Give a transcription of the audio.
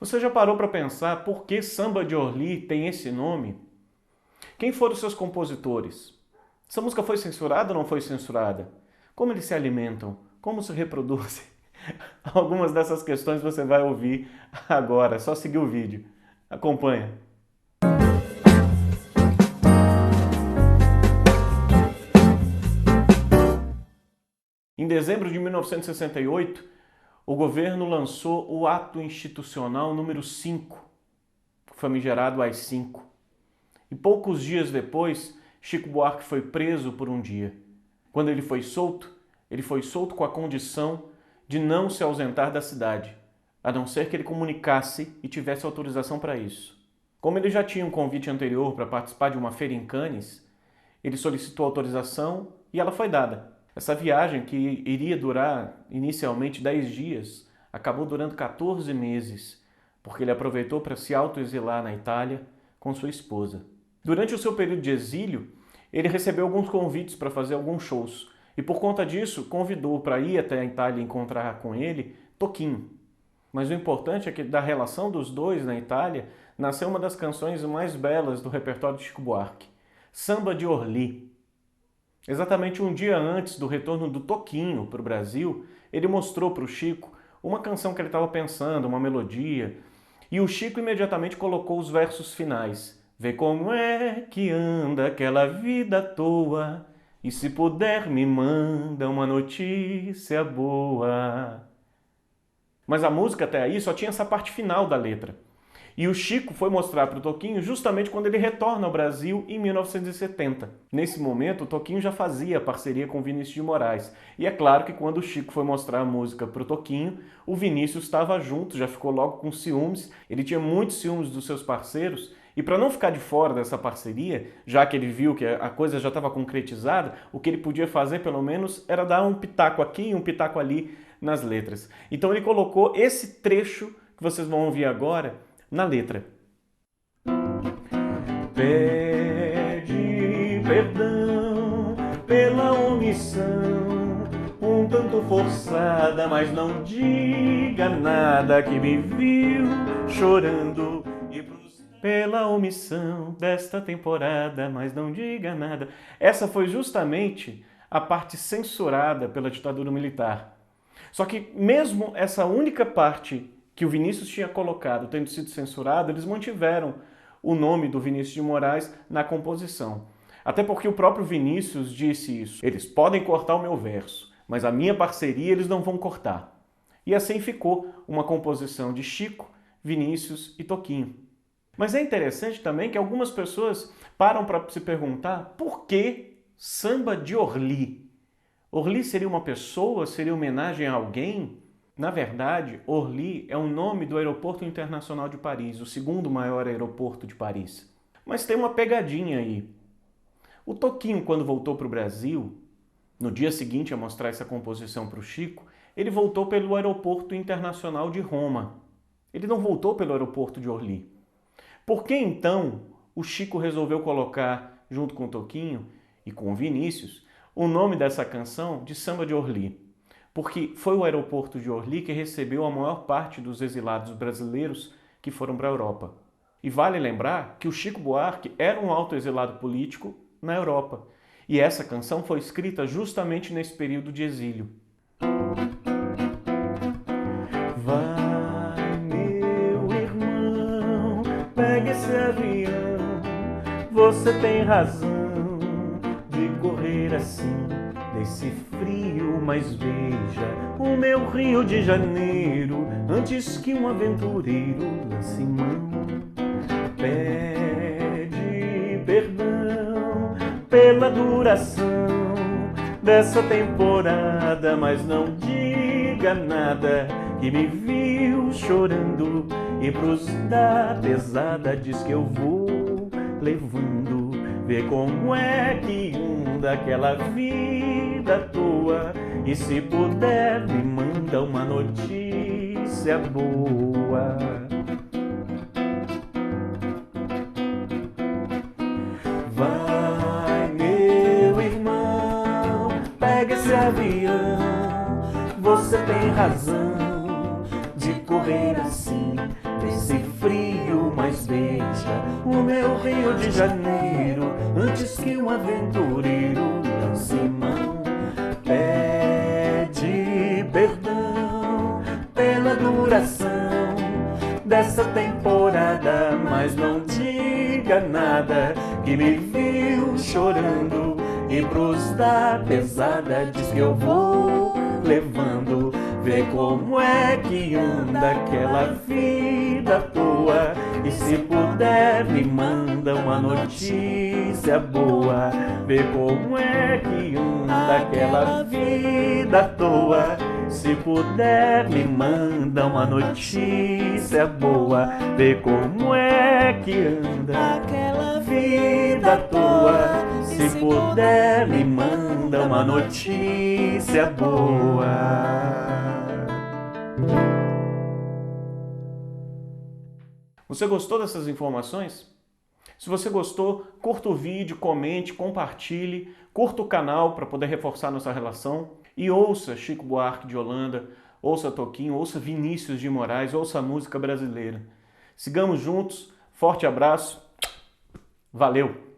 Você já parou para pensar por que Samba de Orly tem esse nome? Quem foram seus compositores? Essa música foi censurada ou não foi censurada? Como eles se alimentam? Como se reproduzem? Algumas dessas questões você vai ouvir agora, é só seguir o vídeo. Acompanha. Em dezembro de 1968, o governo lançou o Ato Institucional número 5, famigerado AI-5. E poucos dias depois, Chico Buarque foi preso por um dia. Quando ele foi solto com a condição de não se ausentar da cidade, a não ser que ele comunicasse e tivesse autorização para isso. Como ele já tinha um convite anterior para participar de uma feira em Cannes, ele solicitou autorização e ela foi dada. Essa viagem, que iria durar inicialmente 10 dias, acabou durando 14 meses, porque ele aproveitou para se autoexilar na Itália com sua esposa. Durante o seu período de exílio, ele recebeu alguns convites para fazer alguns shows e, por conta disso, convidou para ir até a Itália encontrar com ele Toquinho. Mas o importante é que da relação dos dois na Itália nasceu uma das canções mais belas do repertório de Chico Buarque, Samba de Orly. Exatamente um dia antes do retorno do Toquinho para o Brasil, ele mostrou para o Chico uma canção que ele estava pensando, uma melodia, e o Chico imediatamente colocou os versos finais. Vê como é que anda aquela vida à toa, e se puder me manda uma notícia boa. Mas a música até aí só tinha essa parte final da letra. E o Chico foi mostrar para o Toquinho justamente quando ele retorna ao Brasil em 1970. Nesse momento, o Toquinho já fazia parceria com o Vinícius de Moraes. E é claro que quando o Chico foi mostrar a música para o Toquinho, o Vinícius estava junto, já ficou logo com ciúmes. Ele tinha muitos ciúmes dos seus parceiros. E para não ficar de fora dessa parceria, já que ele viu que a coisa já estava concretizada, o que ele podia fazer, pelo menos, era dar um pitaco aqui e um pitaco ali nas letras. Então ele colocou esse trecho que vocês vão ouvir agora na letra. Pede perdão pela omissão, um tanto forçada, mas não diga nada que me viu chorando e pela omissão desta temporada, mas não diga nada. Essa foi justamente a parte censurada pela ditadura militar. Só que mesmo essa única parte que o Vinícius tinha colocado tendo sido censurado, eles mantiveram o nome do Vinícius de Moraes na composição. Até porque o próprio Vinícius disse isso. Eles podem cortar o meu verso, mas a minha parceria eles não vão cortar. E assim ficou uma composição de Chico, Vinícius e Toquinho. Mas é interessante também que algumas pessoas param para se perguntar por que Samba de Orly? Orly seria uma pessoa? Seria homenagem a alguém? Na verdade, Orly é o nome do Aeroporto Internacional de Paris, o segundo maior aeroporto de Paris. Mas tem uma pegadinha aí. O Toquinho, quando voltou para o Brasil, no dia seguinte a mostrar essa composição para o Chico, ele voltou pelo Aeroporto Internacional de Roma. Ele não voltou pelo aeroporto de Orly. Por que então o Chico resolveu colocar, junto com o Toquinho e com o Vinícius, o nome dessa canção de Samba de Orly? Porque foi o aeroporto de Orly que recebeu a maior parte dos exilados brasileiros que foram para a Europa. E vale lembrar que o Chico Buarque era um autoexilado político na Europa. E essa canção foi escrita justamente nesse período de exílio. Vai, meu irmão, pega esse avião, você tem razão de correr assim desse frio, mas veja o meu Rio de Janeiro, antes que um aventureiro lance mão. Pede perdão pela duração dessa temporada, mas não diga nada que me viu chorando, e pros da pesada diz que eu vou levando. Vê como é que anda aquela vida à toa, e se puder me manda uma notícia boa. Vai, meu irmão, pega esse avião, você tem razão de correr assim esse frio, mas beija o meu Rio de Janeiro antes que um aventureiro lance mão. Pede perdão pela duração dessa temporada, mas não diga nada que me viu chorando e pros da pesada diz que eu vou levando. Vê como é que anda aquela vida à toa, e se puder me manda uma notícia boa. Vê como é que anda aquela vida à toa, se puder me manda uma notícia boa. Vê como é que anda aquela vida à toa, se puder me manda uma notícia boa. Você gostou dessas informações? Se você gostou, curta o vídeo, comente, compartilhe, curta o canal para poder reforçar nossa relação e ouça Chico Buarque de Holanda, ouça Toquinho, ouça Vinícius de Moraes, ouça a música brasileira. Sigamos juntos, forte abraço, valeu!